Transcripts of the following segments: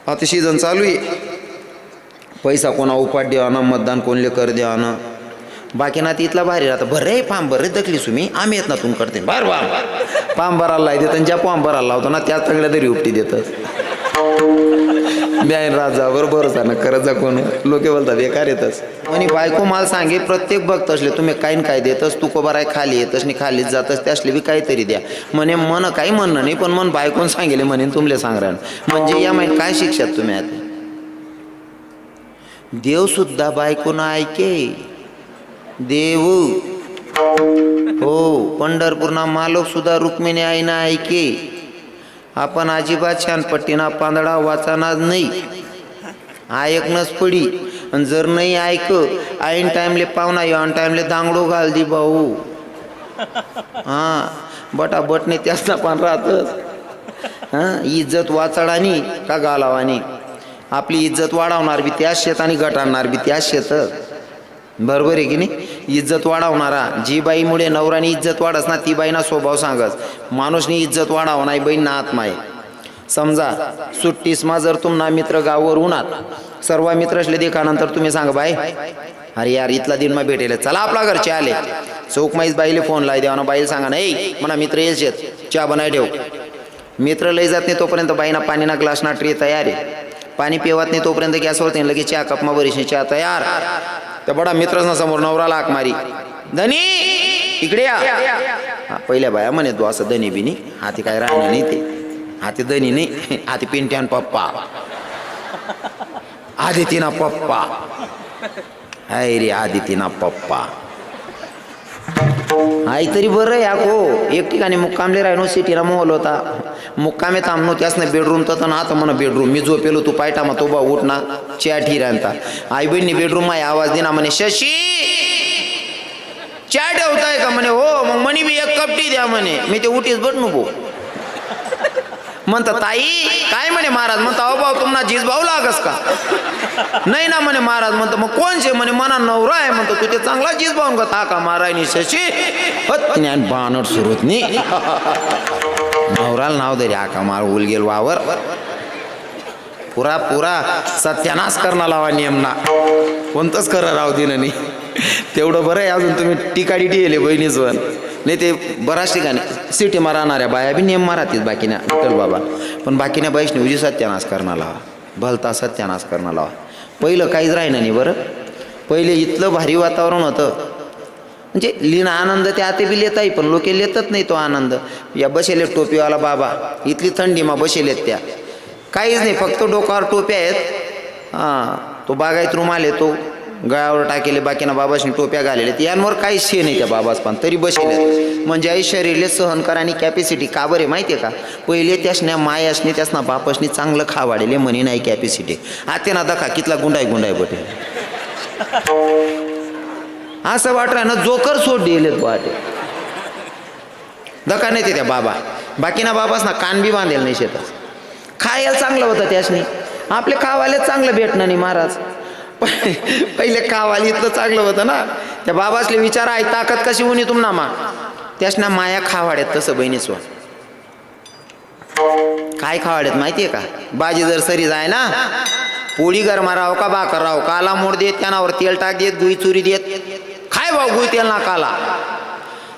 आता सीझन चालू आहे, पैसा कोणा उपाट द्यावाना, मतदान कोणले कर द्यावाना. बाकी ना तिथला भारी राहतं. बरं फॉर्म बरं दखली तुम्ही, आम्ही येत ना तुम करते बरं बरं फॉर्म भरायला देत आणि ज्या फॉर्म भरायला लावतो ना त्याच सगळ्या तरी उपटी देतात. ब्यान राजा बरोबर ना करत जा कोण लोक बोलतात बेकार येतच. आणि बायको मला सांगे प्रत्येक बघत असले तुम्ही काय काय देतस, तू कोबार आहे खाली येतस आणि खालीच जातस, त्यासले बी काहीतरी द्या म्हणे. मन काही म्हणणं नाही पण मन बायकोन सांगेले म्हणे तुमले सांगणार. म्हणजे या माहिती काय शिक्षात तुम्ही आता. देव सुद्धा बायकोनं ऐके देव हो, पंढरपूरना मालोक सुद्धा रुक्मिणी आईनं ऐके. आपण अजिबात छानपट्टीना पांदडा वाचनाच नाही, ऐकणंच पडी. आणि जर नाही ऐक ऐन टाइमले पाहुणा येऊ आणि टाइमले दांगडो घाल दी भाऊ. हां बटा बटणे त्यासना पण राहतच. हां इज्जत वाचडानी का घालावानी. आपली इज्जत वाढवणार बी त्याच शेत आणि घटाडणार बी त्याच शेत. बरोबर आहे की नाही. इज्जत वाढवणारा जी बाईमुळे नवरानी इज्जत वाढस ना ती बाईना स्वभाव सांगस. माणूसनी इज्जत वाढाव नाही बहीण ना आत्मा आहे. समजा सुट्टीसमा जर तुम्हाला मित्र गावावर उन्हात सर्व मित्र असले देखानंतर तुम्ही सांगा बाय अरे यार इथला दिन मग भेटेल चला आपला घरचे आले. चौकमाईच बाईले फोन लाई द्यावा ना, बाईला सांगा नाही म्हणा मित्र येच येत चहा बनाय ठेव. मित्र लई जात नाही तोपर्यंत बाईना पाणीना ग्लास ना ट्रे तयार आहे. पाणी पिवत नाही तोपर्यंत गॅसवर लगेच चहा कपमा बरीशी चहा तयार. त्या बडा मित्रांना समोर नवराला हाक मारी धनी इकडे या. पहिल्या बाया म्हणे तू असं धनी बिनी हाती काय राहणे नाही ते हाती धनी नाही हाती पिंट्यान पप्पा आदितीना पप्पा हाय रे आदितीना पप्पा. आई तरी बरं या को एक ठिकाणी मुक्कामले राहिनो सिटीला मोहल होता. मुक्कामे थांबनो त्यास ना बेडरूम तर ना आता म्हणा बेडरूम मी झोपेलो तू पायटामा तो बा उठ ना चहा ठिरांता. आई बहिणी बेडरूम मा आवाज दिना म्हणे शशी चहा ठेवताय का म्हणे. हो मग म्हणे बी एक कप टी द्या म्हणे. मी ते उठीच बट नको म्हणता ताई काय म्हणे महाराज. म्हणता अहो भाऊ तुम्हाला झीज भाऊ लागस का. नाही ना म्हणे महाराज. म्हणतो मग कोणचे म्हणे मना नवरा आहे. म्हणतो तू ते चांगला झीज भाऊन का का मारायनी शशी ज्ञान बाणट सुरूत नाही नवराला नाव दे आका मार उलगेल वावर पुरा पुरा सत्यानाश करणं लावा नियमना कोणतंच खरं राव दिलं नाही. तेवढं बरं आहे अजून तुम्ही टिकाडी टिले बहिणीचवर नाही ते बऱ्याच ठिकाणी सिटीमा राहणाऱ्या बाया बी नियम मारातीच बाकीना विठ्ठल बाबा. पण बाकीने बाईशने उजी सत्यानाश करणं लावा भलता सत्यानाश करणं लावा. पहिलं काहीच राहिलं नाही बरं. पहिले इथलं भारी वातावरण होतं म्हणजे लिहिणं आनंद ते आता बी लेताही पण लोक लेतच नाही तो आनंद. या बसेले टोपीवाला बाबा इथली थंडीमा बसेलेत त्या काहीच नाही फक्त डोक्यावर टोप्या आहेत. हां तो बागायत रुमाल आहे तो गळ्यावर टाकेले बाकीना बाबाशनी टोप्या घालेले यांवर काहीच शे नाही त्या बाबाच पण तरी बसेले. म्हणजे आई शरीरले सहन करानी कॅपॅसिटी का बरे माहिती आहे का. पहिले त्यासन्या माय असणे त्यासना बापासनी चांगलं खावाडेले म्हणे नाही कॅपॅसिटी. आते ना दखा कितला गुंडाय गुंडाय बटे असं वाटलं ना जोकर सोड दिले वाटे दखा नाही ते त्या बाबा. बाकीना बाबास ना कान बी बांधेल नाही शेतात. खायला चांगलं होतं त्यासनी. आपले खावाले चांगलं भेटणं नाही महाराज. पहिले खावाली इतकं चांगलं होतं ना. त्या बाबासले विचार आहे ताकद कशी होणी तुम्हाला मा त्यासना माया खावाड्यात तसं बहिणीच वा काय खावाड्यात माहितीये का. बाजी जर सरी जाय ना पोळी गरमा राव का भाकर राव काला मोड देत त्यानावर तेल टाक देत गुई चुरी देत खाय भाऊ गुई तेल ना काला.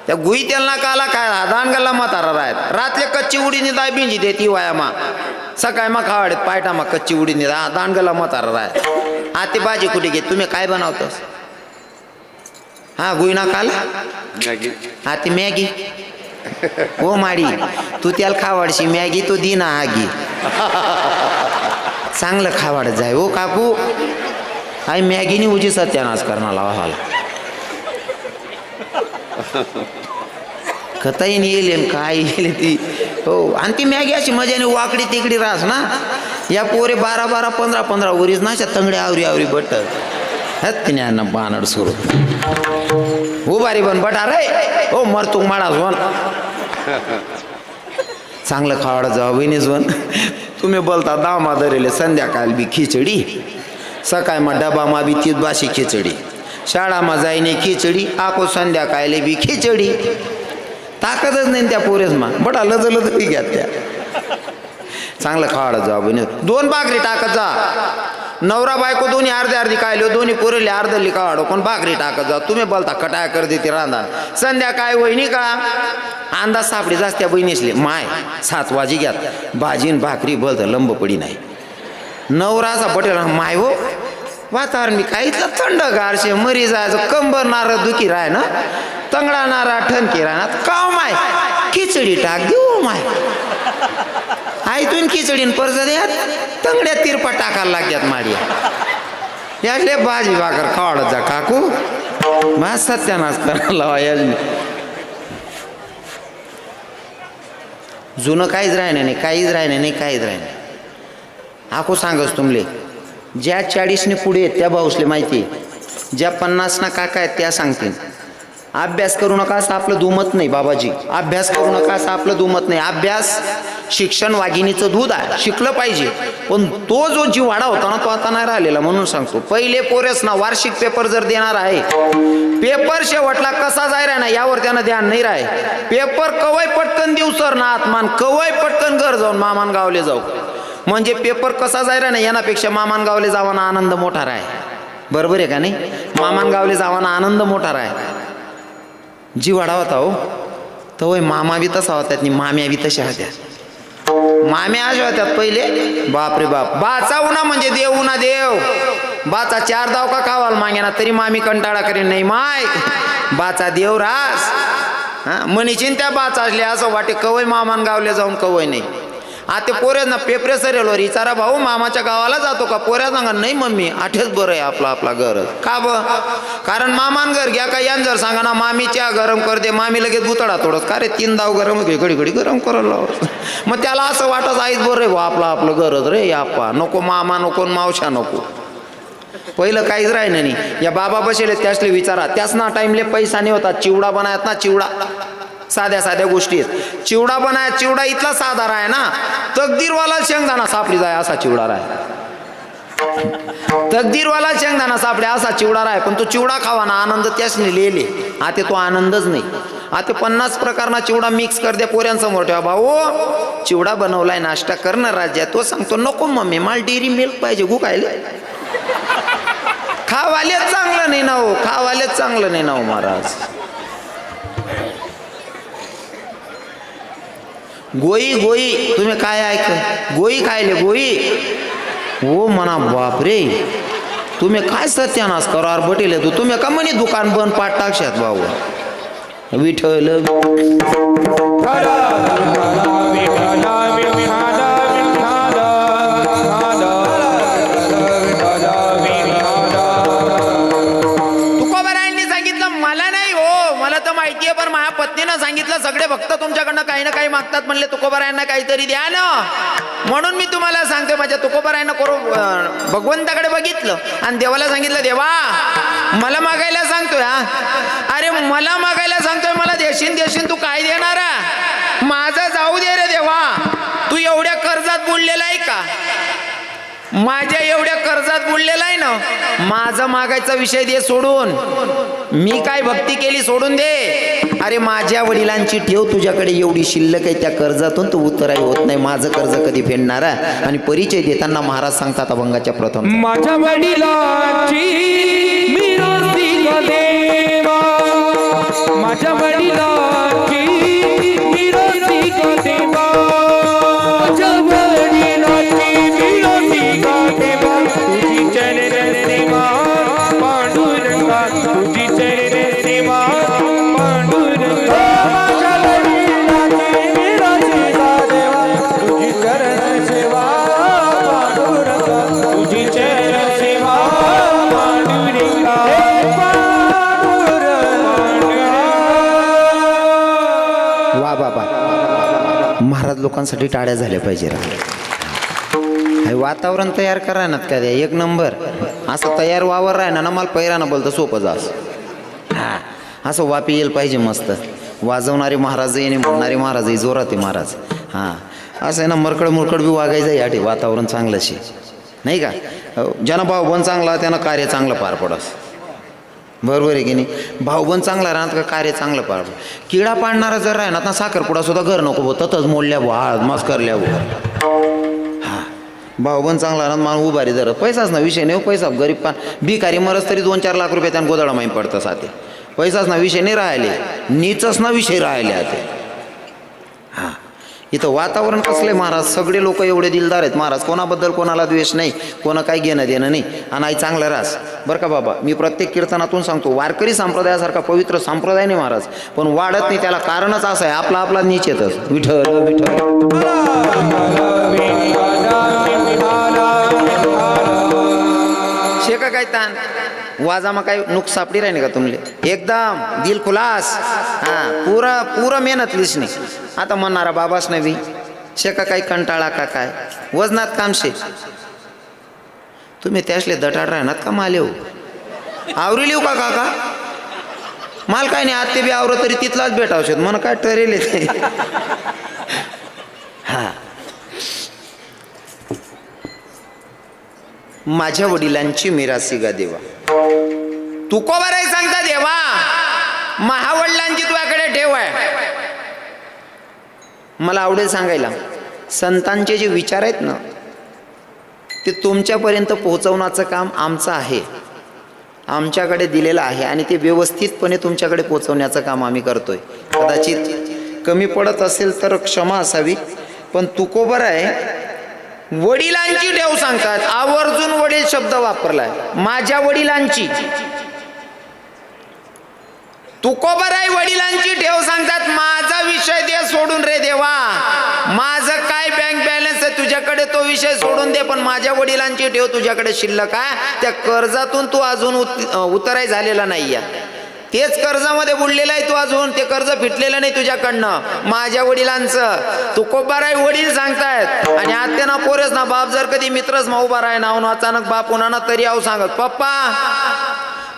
त्या गुई तेल ना काला काय दानगल्ला म्हातारा राहत रातले कच्ची उडीने दाय बिंजी देती वायामा सकाळी मग खावाड्यात पायटामा कच्ची उडीने दानगल्ला म्हातारा राहत. आते भाजी कुठे घेत तुम्ही काय बनवतोस. हा गुई ना काला आते मॅगी हो माडी तू त्याला खावाडशी मॅगी तो दिना आगी चांगलं खावाड जाय हो काकू. आई मॅगीनी उजी सत्यानाश करणार लावा खताही येईल काय येईल ती हो. आणि ती मॅगी अशी मजाने वाकडी तिकडी राहस ना. या पोरे 12-12 15-15 वरीच ना तंगडे आवरी आवरी बट तिने बानड सुरू हो बारी बन बटा रे हो मरतूक माडा झोन चांगलं खावाडा जावा बहिणी झोन. तुम्ही बोलता दामा धरेले संध्याकाळ बी खिचडी सकाळ मग डबामा बी तीच बाशी खिचडी शाळामा जाईने खिचडी आको संध्याकाळले बी खिचडी. ताकदच नाही त्या पोरेस मा बटा लज लज घ्या त्या चांगलं खावाडत जा बहिणी 2 भाकरी टाकत जा नवरा बायको दोन्ही अर्धी खायलो दोन्ही पुरेले अर्धली खावाडो पण भाकरी टाकत जा तुम्ही बोलता कटाया कर देते रांधा संध्याकाळी वहिनी का अंदाज सापडी जास्त्या बहिणीसले माय 7 वाजी घ्यात भाजीन भाकरी बोलत लंब पडी नाही नवरा असा पटेल माय हो वातावरण मी काय इथलं थंडगारशे मरी जायचं कंबर नार दुखी राय ना तंगडा नारा ठणकी राहणार का माय खिचडी टाक देऊ माय आयतून खिचडीन परत द्यात तंगड्या तिरपा टाकायला लागतात माडिया यातले भाजी भाकर खावाडत जा काकू मा सत्यानाश करायला याज जुनं काहीच राहिलं नाही काहीच राहिलं नाही काहीच राहिलं आखो सांगच तुमले ज्या 40ने पुढे आहेत त्या भाऊसले माहिती ज्या 50 ना काका आहेत त्या सांगतील अभ्यास करू नका असं आपलं दुमत नाही बाबाजी अभ्यास करू नका असं आपलं दुमत नाही अभ्यास शिक्षण वाघिणीचं दूध आहे शिकलं पाहिजे पण तो जो जीवाडा होता ना तो आता नाही राहिलेला म्हणून सांगतो पहिले पोरेस ना वार्षिक पेपर जर देणार आहे पेपर शेवटला कसा जायरा ना यावर त्यानं ध्यान नाही राहे पेपर कवय पटकन देऊ सर ना आत्मान कवय पटकन घर जाऊन मामान गावले जाऊ म्हणजे पेपर कसा जायरा ना यानापेक्षा मामान गावले जावाना आनंद मोठा राहे बरोबर आहे का नाही मामान गावले जावाना आनंद मोठा राहे जीवाडा होता हो तर मामा बी तसा होत्यात आणि माम्या बी तशा होत्या माम्या अशा होत्यात पहिले बाप रे बाप बाचा उन्हा म्हणजे देव उन्हा देव बाचा 4 दाव का खावाल मागेना तरी मामी कंटाळा करीन नाही माय बाचा देव रास हा मनीचीन त्या बाचा असले असं वाटे कवय मामान गावले जाऊन कवय नाही आता पोऱ्यांना पेपरे सरेलो विचारा भाऊ मामाच्या गावाला जातो का पोऱ्या सांगा नाही मम्मी आठेच बरं आहे आपला घर का ब कारण मामान घर घ्या का यान जर सांगा ना मामीच्या गरम कर दे मामी लगेच बुतडा थोडंच का रे 3 दाव गरम घे घडी घडी गरम करायला लावत मग त्याला असं वाटत आईच बरं रे आपलं घरच रे आपा नको मामा नको मावशा नको पहिलं काहीच राहिलं नाही या बाबा बसेले त्यासले विचारा त्याच ना टाइमले पैसा नाही होता चिवडा बनायत ना चिवडा साध्या गोष्टी आहेत चिवडा बनाय चिवडा इथला साधा आहे ना तकदीरवाला शेंगदाणा सापडी जाय असा चिवडा आहे तकदीरवाला शेंगदाणा सापडे असा चिवडा आहे पण तो चिवडा खावा ना आनंद त्याच लिहिले आता तो आनंदच नाही आता 50 प्रकारना चिवडा मिक्स कर द्या पोऱ्यांसमोर ठेवा भाऊ चिवडा बनवलाय नाश्ता करणार राज्य तो सांगतो नको मम्मी मला डेअरी मिल्क पाहिजे गुकायले खावालेच चांगलं नाही ना हो खावालेच चांगलं नाही ना हो महाराज गोई तुम्ही काय ऐक गोई खायले गोई हो म्हणा बापरे तुम्ही काय सत्यानाश करार बटेले तू तुम्ही का म्हणे दुकान बंद पाठ टाकशात भाऊ विठ्ठल पण माझ्या पत्नीनं सांगितलं सगळे भक्त तुमच्याकडनं काही ना काही मागतात म्हणले तुकोबारायांना काहीतरी द्या ना म्हणून मी तुम्हाला सांगते माझ्या तुकोबारायांना भगवंताकडे बघितलं आणि देवाला सांगितलं देवा मला मागायला सांगतोय अरे मला मागायला सांगतोय मला देशील तू काय देणार माझं जाऊ दे रे देवा तू एवढ्या कर्जात बुडलेला आहे का माझ्या एवढ्या कर्जात बुडलेला आहे ना माझं मागायचा विषय दे सोडून मी काय भक्ती केली सोडून दे अरे माझ्या वडिलांची ठेव तुझ्याकडे एवढी शिल्लक आहे त्या कर्जातून तू उत्तराई होत नाही माझं कर्ज कधी फेडणार आणि परिचय देताना महाराज सांगतात अभंगाच्या प्रथम माझ्या वडिलांची मिरासी देवा माझ्या वडिलांची मिरासी देवा माझ्या वडिलांची मिरासी देवा तुझी चरण देवा पांडुरंगा तुझी चरण देवा पांडुरंगा माझ्या वडिलांची मिरासी देवा तुझी चरण सेवा पांडुरंगा तुझी चरण सेवा पांडुरंगा वा बाबा महाराज लोकांसाठी टाळ्या झाल्या पाहिजे हे वातावरण तयार करा ना का द्या एक नंबर असं तयार वावर राहिना ना मला पहिरानं बोलतं सोपं जा असं वापी येईल पाहिजे मस्त वाजवणारे महाराज येणे म्हणणारे महाराज जोरात आहे महाराज हां असं आहे ना मुरकड बी वागायचं याठी वातावरण चांगलंच नाही का ज्यानं भाऊबंद चांगला त्यानं कार्य चांगलं पार पडस बरोबर आहे की नाही भाऊबंद चांगला राहणार का कार्य चांगलं पार पड किडा पाडणारा जर राहणार ना साखरपुडा सुद्धा घर नको ततच मोडल्या भाळ मस्करल्या भाऊ पण चांगला ना मान उभारी धरत पैसाच ना विषय नाही हो, पैसा गरीब पण भिकारी मरस तरी 2-4 लाख रुपये त्यानं गोदाडा माहीत पडतं साथे पैसाच ना विषय नाही राहिले नीचच ना विषय राहिले आता हां इथं वातावरण कसलं आहे महाराज सगळे लोक एवढे दिलदार आहेत महाराज कोणाबद्दल कोणाला द्वेष नाही कोणा काही घेणं देणं नाही आणि आई चांगलं रास बरं का बाबा मी प्रत्येक कीर्तनातून सांगतो वारकरी संप्रदायासारखा पवित्र संप्रदाय नाही महाराज पण वाढत नाही त्याला कारणच असं आहे आपला नीच येतच विठ्ठल विठ्ठल शेका काय ताण वाजामा काय नुक सापडी राहिने का तुमले एकदम दिल खुलास हां पुरा मेहनतलीच नाही आता म्हणणारा बाबाच नाही शेका काय कंटाळा का काय वजनात कामशे तुम्ही त्यासले दटाड राहणार का माल येऊ आवरी लिहू का काका माल काय नाही आत्ते बी आवरं तरी तिथलाच भेटावशेत म्हणून काय ठरेल ते हा माझ्या वडिलांची मिरासी गा देवा तू को बरं सांगता देवा महावडिलांची तुझ्याकडे ठेव आहे मला आवडेल सांगायला संतांचे जे विचार आहेत ना ते तुमच्यापर्यंत पोहोचवण्याचं काम आमचं आहे आमच्याकडे दिलेलं आहे आणि ते व्यवस्थितपणे तुमच्याकडे पोहोचवण्याचं काम आम्ही करतोय कदाचित कमी पडत असेल तर क्षमा असावी पण तुकोबर आहे वडिलांची ठेव सांगतात आवर्जून वडील शब्द वापरलाय माझ्या वडिलांची तुकोबर आहे वडिलांची ठेव सांगतात माझा विषय दे सोडून रे देवा माझं काय बँक बॅलन्स आहे तुझ्याकडे तो विषय सोडून दे पण माझ्या वडिलांची ठेव तुझ्याकडे शिल्लक आहे त्या कर्जातून तू अजून उतराय झालेला नाही आहे तेच कर्जामध्ये बुडलेलं आहे तू अजून ते कर्ज फिटलेलं नाही तुझ्याकडनं माझ्या वडिलांचं तू कोबार आहे वडील सांगतायत आणि आत्या ना पोरेस ना बाप जर कधी मित्रच मग उभा राही ना अचानक बाप उन्हा ना तरी आव सांगत पप्पा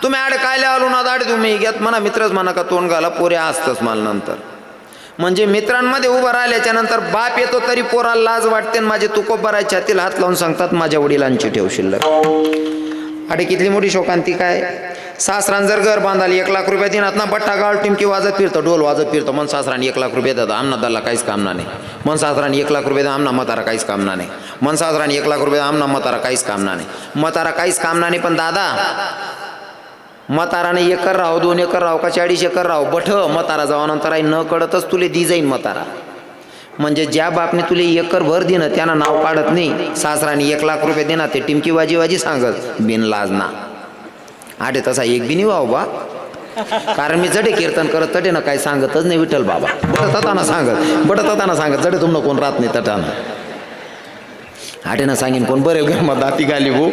तुम्ही अडकायला आलो ना दाड तुम्ही घेत म्हणा मित्रच म्हणा का तोंड घाला पोरे असतंच मला नंतर म्हणजे मित्रांमध्ये उभं राहिल्याच्या नंतर बाप येतो तरी पोराला लाज वाटते माझे तुकोबर आहे छातील हात लावून सांगतात माझ्या वडिलांची ठेव शिल्लक अडे कितली मोठी शोकांती काय सासरान जर घर बांधाली 1 लाख रुपये दिनात ना बट्टा गाळ टिमकी वाजत फिरतो ढोल वाजत फिरतो मन सासराने 1 लाख रुपये देतात आमना दल्ला काहीच कामना नाही मन सासराने 1 लाख रुपये आमना म्हातारा काहीच कामना नाही मन सासराने 1 लाख रुपये आमना म्हातारा काहीच कामना नाही म्हातारा काहीच कामना नाही पण दादा म्हाताराने 1 एकर राहो 2 एकर राहो का 40 एकर राहो बठ म्हातारा जावानंतर आई न कळतच तुले दी जाईन म्हातारा म्हणजे ज्या बापने तुले 1 एकर भर दिनं त्यांना नाव काढत नाही सासराने 1 लाख रुपये देणार ते टिमकी वाजी सांगत बिनलाज ना आडे तसा एक बी नाही बा कारण मी जडे कीर्तन करत तटे ना काही सांगतच नाही विठ्ठल बाबा बडताना सांगत जडे तुमनं कोण राहत नाही तटानं आडे ना सांगेन कोण बरे मग दाती घाली भाऊ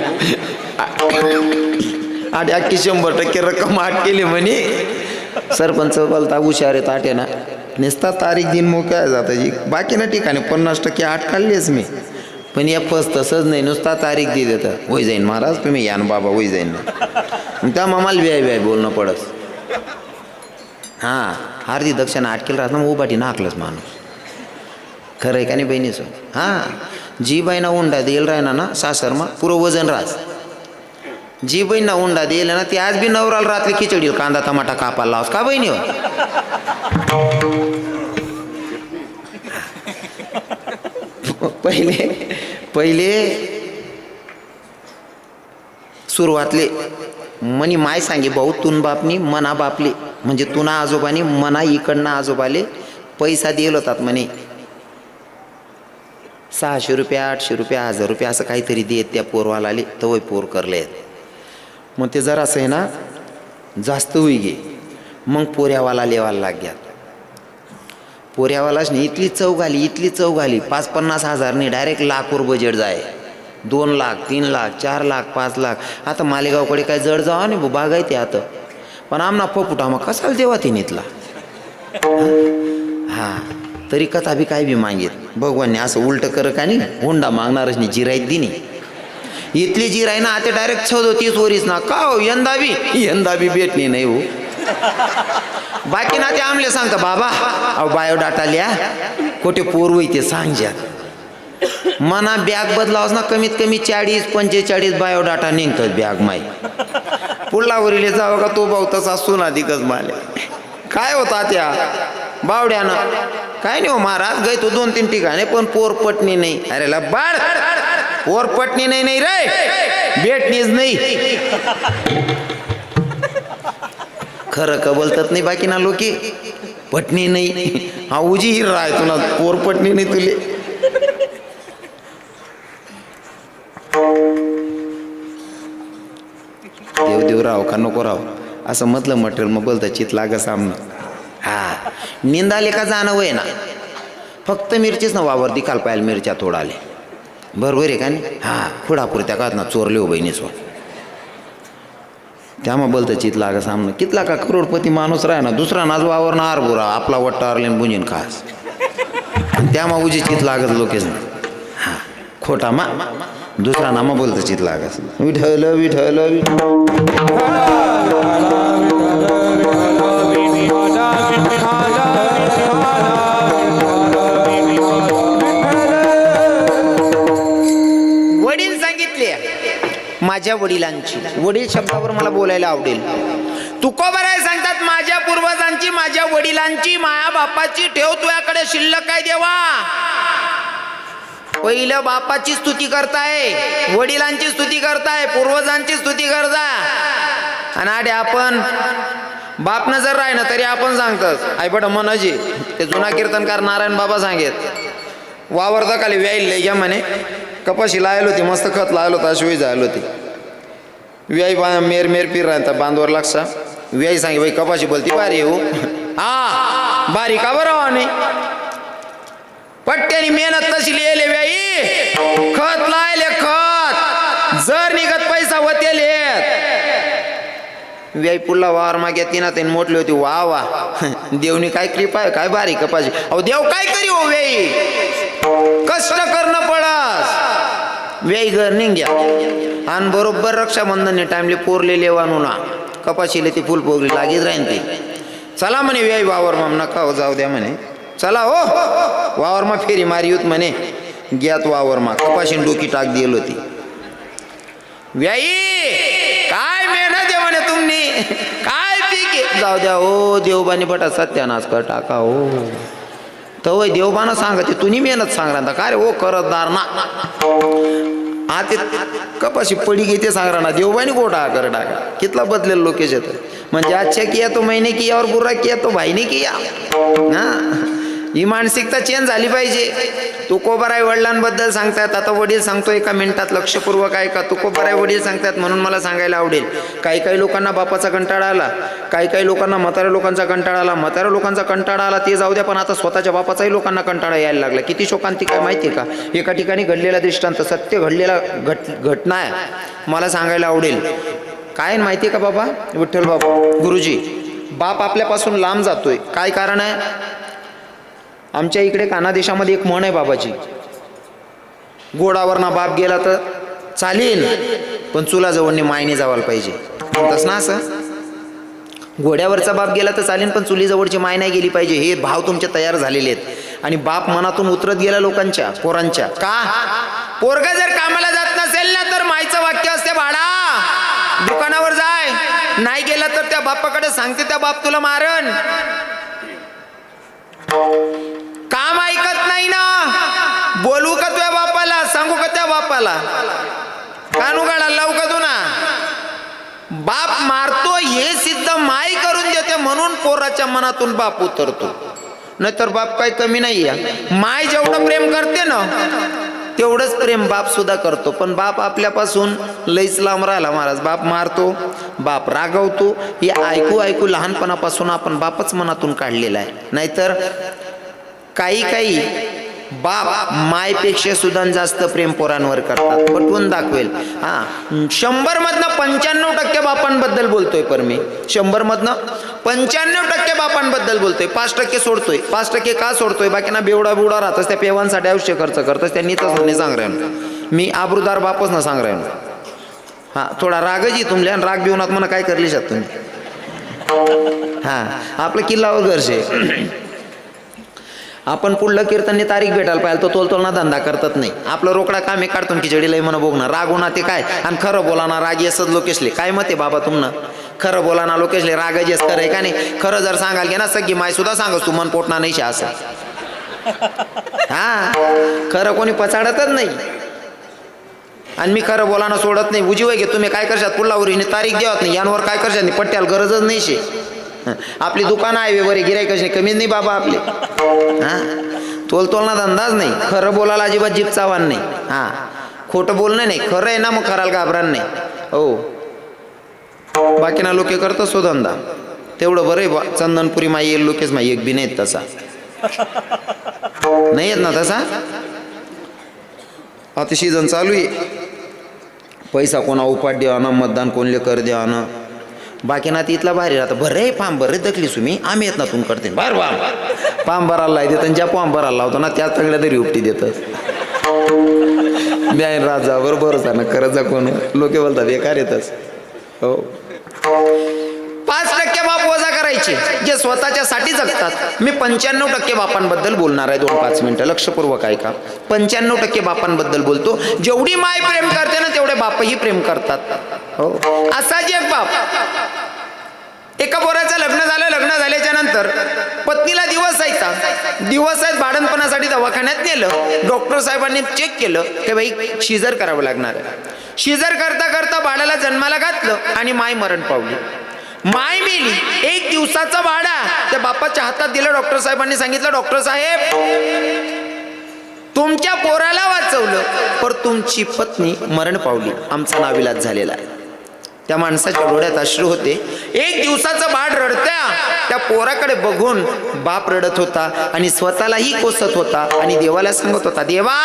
आडे अख्खी 100% रक्कम आठ केली म्हणे सरपंच बोलता हुशार आहेत आटे ना नुसता तारीख दिन मोकळ्या जातं जी बाकी ना ठिकाणी 50% आठ काढलीच मी पण या फस तसंच नाही नुसता तारीख दे देतं होई जाईन महाराज तुम्ही या ना बाबा होई जाईन ना त्या मामाला व्याय बोलणं पडत हां अर्धी दक्षिणा आटकेल राहत ना मग उभाटी नाकलंच माणूस खरं आहे का नाही बहिणीचं हां जी बाईना उंडा देईल राहिना ना सासरमा पुरं वजन राहत जी बहीण उंडा देईल ना ती आज बी नवराला रात्री खिचडी कांदा टमाटा कापायला लावस का बहिणी पहिले सुरुवातले मनी माय सांगे भाऊ तुन बापनी मना बापले म्हणजे तुना आजोबानी मना इकडनं आजोबाले पैसा दिल होतात म्हणे 600 रुपये 800 रुपये 1000 रुपये असं काहीतरी देत त्या पोरवालाले तवय पोर करले मग ते जरा असं आहे ना जास्त होई गे मग पोऱ्यावाला लेवायला लाग्यात पोऱ्यावालाच नाही इथली चव घाली 50-50 हजार नाही डायरेक्ट लाखवर बजेट जाय 2 लाख 3 लाख 4 लाख 5 लाख आता मालेगावकडे काय जड जावा नाही बागायते आता पण आमना पपुटा मग कसाल देवा ती नीतला हां तरी कथा बी काय बी मागेत भगवानने असं उलट कर का नाही हुंडा मागणारच नाही जिराईत दिनी इथली जी राही ना आता डायरेक्ट 34 वरीस ना का हो यंदा बी भेटणी नाही हो बाकी ना ते आमले सांगता बाबा अहो बायोडाटा लिहा कोठे पोर होई ते सांगज्यात मना बॅग बदलावस ना कमीत कमी 40-45 बायोडाटा निघतात बॅग माई पुढला वरीले जावं का तो भाऊ तसा सुना दिकच माले काय होता त्या बावड्यानं काय नाही हो महाराज गय तो 2-3 ठिकाणी पण पोर पटणी नाही अरे ला बाळ और पटनी नाही नाही रे भेटणीच नाही. खरं का बोलतात नाही बाकी ना लोके पटणी नाही. हा उजी हिर आहे तुला पोर पटणी नाही तुले. देव देव राव का नको राव असं म्हटलं मटेरियल मग बोलता चित लाग सामना. हा निंदाले का जाणं वय ना फक्त मिरचीच ना वावर दिखाल पाहिजे मिरच्या तोडाले बरोबर आहे का नाही. हा खुडापुरत्या कात ना चोरले हो बहिणीच त्यामुळे बोलतं चित लागा सामनं कितला का करोडपती माणूस राह ना दुसरा नाच वावर ना बुरा आपला वट्टा आरलेन बुंजीन खास त्यामुळे उजी चित लागत लोकेच ना. हा खोटा मा दुसरा नामा बोलतं चित लागत विठल विठल वडील सांगितले माझ्या वडिलांची वडील शब्दावर मला बोलायला आवडेल. तुकोबराय सांगतात माझ्या पूर्वजांची माझ्या वडिलांची माया बापाची ठेव तुझ्याकडे शिल्लक काय देवा. पहिलं बापाची स्तुती करताय वडिलांची स्तुती करताय पूर्वजांची स्तुती करताय आणि आडे आपण बाप न जर राही ना तरी आपण सांगतात आई बट मनजी ते जुना कीर्तनकार नारायण बाबा सांगेत वावर दखाली व्याईल लय घ्या म्हणे कपाशी लायलो होती मस्त खत लायलो होता शिवाय जायलो होती व्याई मेर मेर पीर राहता बांधवर लागसा व्याई सांगे बाई कपाशी बोलती बारी हो हा बारी का बरं आणि पट्ट्यानी मेहनत तशी लिहिले व्याई खत लायले खत जर निघत पैसा वतेले व्याई पुल्ला वावर मागे तिना त्यांनी मोठली होती वा वा देवनी काय कृपा आहे काय बारी कपाशी अहो देव काय करी हो व्याई कष्ट करणं पडस व्याई घर निघ्या आणि बरोबर रक्षाबंधनने टाइमले पोरले लेवानू ना कपाशीले ती फुल पोगली लागीच राहीन ती चला म्हणे व्याई वावर मग नका हो जाऊ द्या म्हणे चला हो वावर मा फेरी मारी होत म्हणे ग्यात वावर मा कपाशीन डोकी टाक दिल होती व्याई काय मेहनत आहे म्हणे तुम्ही काय पीक जाऊ द्या हो देवबानी बटा सत्यानाश कर टाका हो तवय देवबाना सांगते तुम्ही मेहनत सांग काय रे हो करतदार ना ते कपाशी पडी घेते सांग ना देवबानी गोटा कर टाका कितला बदलेल लोकेश म्हणजे अच्छा किया तो मैंने किया और बुरा किया तो भाईने किया ना ही मानसिकता चेंज झाली पाहिजे. तुकोबाराय वडिलांबद्दल सांगतात आता वडील सांगतो एका मिनिटात लक्षपूर्वक आहे का तुकोबाराय वडील सांगतात म्हणून मला सांगायला आवडेल. काही काही लोकांना बापाचा कंटाळा आला काही काही लोकांना म्हाताऱ्या लोकांचा कंटाळा आला म्हाताऱ्या लोकांचा कंटाळा आला ते जाऊ द्या पण आता स्वतःच्या बापाचाही लोकांना कंटाळा यायला लागला. किती शोकांतिक काय माहिती आहे का एका ठिकाणी घडलेला दृष्टांत सत्य घडलेला घटना आहे मला सांगायला आवडेल. काय माहिती आहे का बाबा विठ्ठल बाबा गुरुजी बाप आपल्यापासून लांब जातोय काय कारण आहे. आमच्या इकडे कानादेशामध्ये एक म्हण आहे बाबाची गोडावर ना बाप गेला तर चालेल पण चुला जवळने मायने जावायला पाहिजे तस ना असं घोड्यावरचा बाप गेला तर चालेल पण चुली जवळची माय नाही गेली पाहिजे हे भाव तुमचे तयार झालेले आहेत आणि बाप मनातून उतरत गेला लोकांच्या पोरांच्या का पोरगा जर कामाला जात नसेल ना तर मायचं वाक्य असते भाडा दुकानावर जाय नाही गेला तर त्या बापाकडे सांगते त्या बाप तुला मारण काम ऐकत नाही ना बोलू का तुझ्या बापाला सांगू का त्या बापाला कानू गाडा लावू का तू ना बाप मारतो हे सिद्ध माई करून देते म्हणून पोराच्या मनातून बाप उतरतो नाहीतर बाप काही कमी नाही आहे माय जेवढं प्रेम करते ना तेवढंच प्रेम बाप सुद्धा करतो पण बाप आपल्यापासून लईच लांब राहिला महाराज बाप मारतो बाप रागवतो हे ऐकू ऐकू लहानपणापासून आपण बापच मनातून काढलेला आहे. नाहीतर काही काही बाप मायपेक्षा सुद्धा जास्त प्रेम पोरांवर करतात पटवून दाखवेल. 100 मधनं 95% बापांबद्दल बोलतोय पर मी 100 मधनं 95% बापांबद्दल बोलतोय 5% सोडतोय 5% का सोडतोय बाकीना बेवडा बिवडा राहतच त्या पेवांसाठी आयुष्य खर्च करतच त्यांनीच नाही सांग राहिलो मी आबरूदार बापच ना सांग राहिलो. थोडा रागच तुमल्या राग बिवनात म्हणा काय करली शकत तुम्ही आपलं किल्लावर घरचे आपण पुढलं कीर्तनने तारीख भेटायला पाहिजे तो तोलतोलना धंदा करतात नाही आपलं रोकडा कामे काढतो खिचडी लई म्हणा बघणार रागो ना ते काय आणि खरं बोला ना राग येसच लोकेशले काय मत आहे बाबा तुमनं खरं बोला ना लोकेशले राग येस कर आहे का नाही खरं जर सांगाल घे ना सगळी माय सुद्धा सांगस तू मन पोटणार नाही असं खरं कोणी पचाडतच नाही आणि मी खरं बोलाना सोडत नाही. उजीव घे तुम्ही काय करशात पुढला उरीने तारीख द्यावत नाही यांवर काय करशात नाही पट्ट्याला गरजच नाही शे. आपली दुकान आहे बरे गिराईक कसे कमीच नाही बाबा आपले. तोलना धंदाच नाही. खरं बोलायला अजिबात जीभ चावान नाही. खोटं बोलणं नाही. खरं आहे ना मग खराला घाबरान नाही. हो बाकीना लोके करतो सो धंदा तेवढं बरं आहे. चंदनपुरी माई येईल लोकेच माई एक बी नाहीत तसा नाही येत ना तसा. आता सीझन चालू आहे. पैसा कोणा उपाट द्यावाना मतदान कोणले कर द्यावाना बाकी ना तिथला भारी राहतं. बरे फार्म बरे दखली तुम्ही आम्ही येत ना तुम करते बार वा फार्म भरायला देत आणि ज्या फॉर्म भरायला लावतो ना त्याच सगळ्या तरी उपटी देतात. ब्यान राजा बरोबरच आहे ना करत जा कोण लोके बोलतात बेकार येतच. हो 5% बाप वजा करायचे जे स्वतःच्या साठी जगतात. मी 95% बापांबद्दल बोलणार आहे 2-5 मिनिटं लक्षपूर्वक ऐका. 95% बापांबद्दल बोलतो. जेवढी माय प्रेम करते ना तेवढे बापही प्रेम करतात. हो असाच एक बाप. एका पोराचं लग्न झालं. लग्न झाल्याच्या नंतर पत्नीला दिवस आहेत भाडणपणासाठी दवाखान्यात नेलं. डॉक्टर साहेबांनी चेक केलं की बाई शिजर करावं लागणार आहे. शिजर करता करता बाळाला जन्माला घातलं आणि माय मरण पावली. माय मेली. 1 दिवसाचा बाळा त्या बापाच्या हातात दिलं. डॉक्टर साहेबांनी सांगितलं डॉक्टर साहेब तुमच्या पोराला वाचवलं पण तुमची पत्नी मरण पावली. आमचा नाविलाज झालेला आहे. त्या माणसाच्या डोळ्यात अश्रू होते. 1 दिवसाचं बाळ रडत्या त्या पोराकडे बघून बाप रडत होता आणि स्वतःलाही कोसत होता आणि देवाला सांगत होता देवा